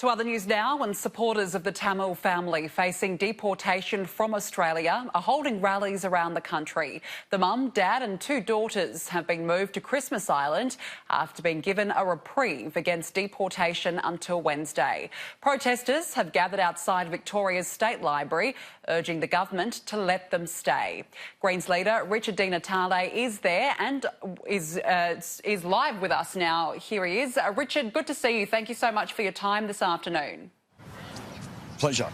To other news now, when supporters of the Tamil family facing deportation from Australia are holding rallies around the country. The mum, dad and two daughters have been moved to Christmas Island after being given a reprieve against deportation until Wednesday. Protesters have gathered outside Victoria's State Library, urging the government to let them stay. Greens leader Richard Di Natale is there and is live with us now. Here he is. Richard, good to see you. Thank you so much for your time this afternoon. Pleasure.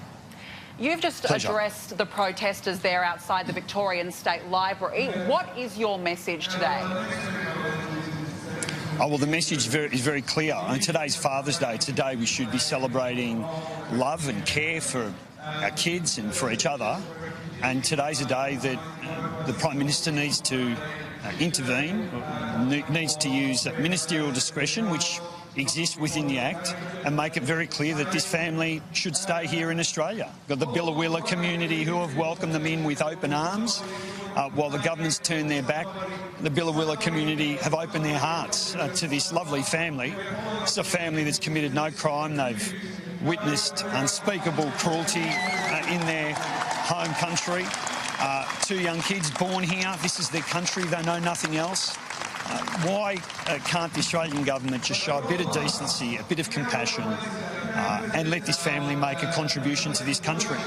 You've just addressed the protesters there outside the Victorian State Library. What is your message today? Oh, well, the message is very clear. I mean, today's Father's Day. Today we should be celebrating love and care for our kids and for each other. And today's a day that the Prime Minister needs to intervene, needs to use ministerial discretion, which exists within the Act, and make it very clear that this family should stay here in Australia. We've got the Billawilla community who have welcomed them in with open arms. While the government's turned their back, the Billawilla community have opened their hearts to this lovely family. It's a family that's committed no crime. They've witnessed unspeakable cruelty in their home country. Two young kids born here. This is their country. They know nothing else. Why can't the Australian government just show a bit of decency, a bit of compassion, and let this family make a contribution to this country?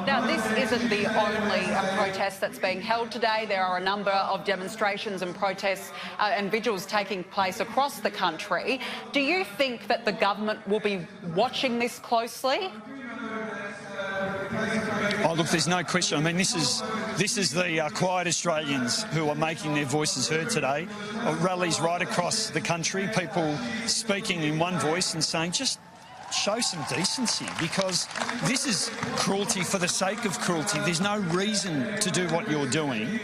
Now, this isn't the only protest that's being held today. There are a number of demonstrations and protests and vigils taking place across the country. Do you think that the government will be watching this closely? Oh, look, there's no question. I mean, this is the quiet Australians who are making their voices heard today. Rallies right across the country, people speaking in one voice and saying, just show some decency, because this is cruelty for the sake of cruelty. There's no reason to do what you're doing.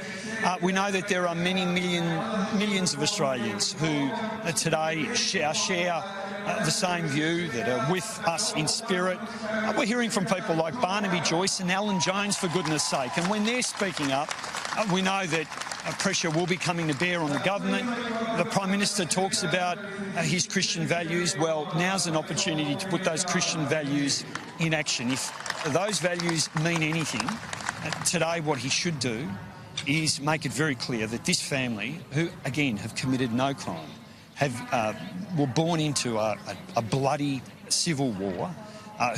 We know that there are many millions of Australians who today share the same view, that are with us in spirit. We're hearing from people like Barnaby Joyce and Alan Jones, for goodness sake, and when they're speaking up, we know that pressure will be coming to bear on the government. The Prime Minister talks about his Christian values. Well, now's an opportunity to put those Christian values in action. If those values mean anything, today what he should do is make it very clear that this family, who again have committed no crime, were born into a bloody civil war,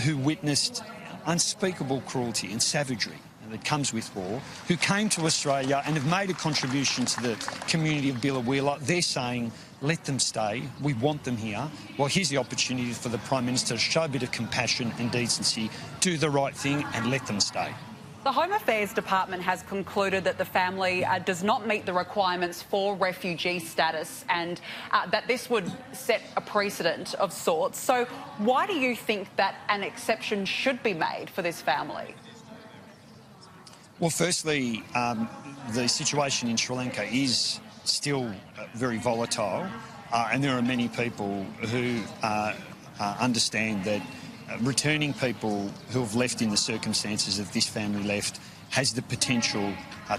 who witnessed unspeakable cruelty and savagery that comes with war, who came to Australia and have made a contribution to the community of Billawilla. They're saying, let them stay, we want them here. Well, here's the opportunity for the Prime Minister to show a bit of compassion and decency, do the right thing and let them stay. The Home Affairs Department has concluded that the family does not meet the requirements for refugee status, and that this would set a precedent of sorts. So why do you think that an exception should be made for this family? Well, firstly, the situation in Sri Lanka is still very volatile, and there are many people who understand that returning people who have left in the circumstances that this family left has the potential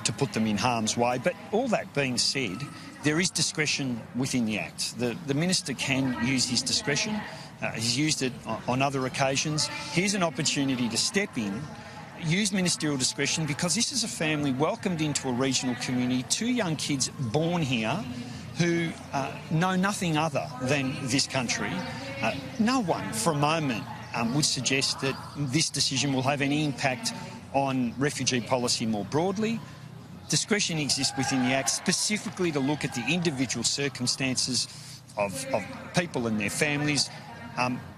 to put them in harm's way. But all that being said, there is discretion within the Act. The Minister can use his discretion. He's used it on other occasions. Here's an opportunity to step in, use ministerial discretion, because this is a family welcomed into a regional community, two young kids born here who know nothing other than this country. No one for a moment would suggest that this decision will have any impact on refugee policy more broadly. Discretion exists within the Act specifically to look at the individual circumstances of people and their families.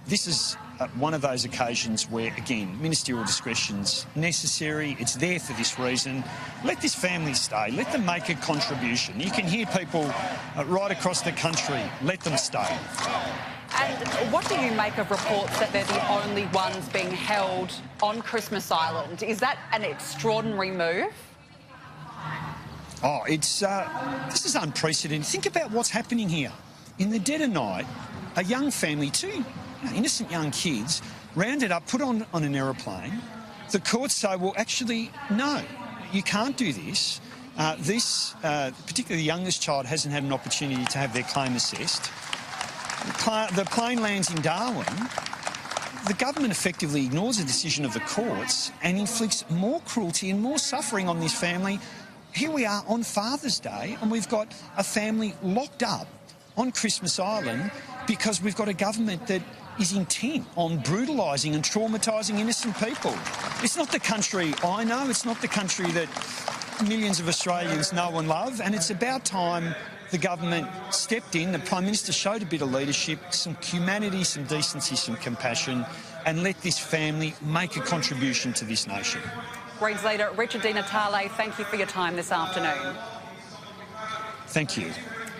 This is one of those occasions where, again, ministerial discretion's necessary. It's there for this reason. Let this family stay. Let them make a contribution. You can hear people right across the country. Let them stay. And what do you make of reports that they're the only ones being held on Christmas Island? Is that an extraordinary move? Oh, this is unprecedented. Think about what's happening here. In the dead of night, a young family, two innocent young kids, rounded up, put on an aeroplane. The courts say, well, actually, no, you can't do this. Particularly the youngest child, hasn't had an opportunity to have their claim assessed. The plane lands in Darwin. the government effectively ignores a decision of the courts and inflicts more cruelty and more suffering on this family. Here we are on Father's Day and we've got a family locked up on Christmas Island because we've got a government that is intent on brutalising and traumatising innocent people. It's not the country I know, it's not the country that millions of Australians know and love, and it's about time the government stepped in, the Prime Minister showed a bit of leadership, some humanity, some decency, some compassion, and let this family make a contribution to this nation. Greens leader Richard Di Natale, thank you for your time this afternoon. Thank you.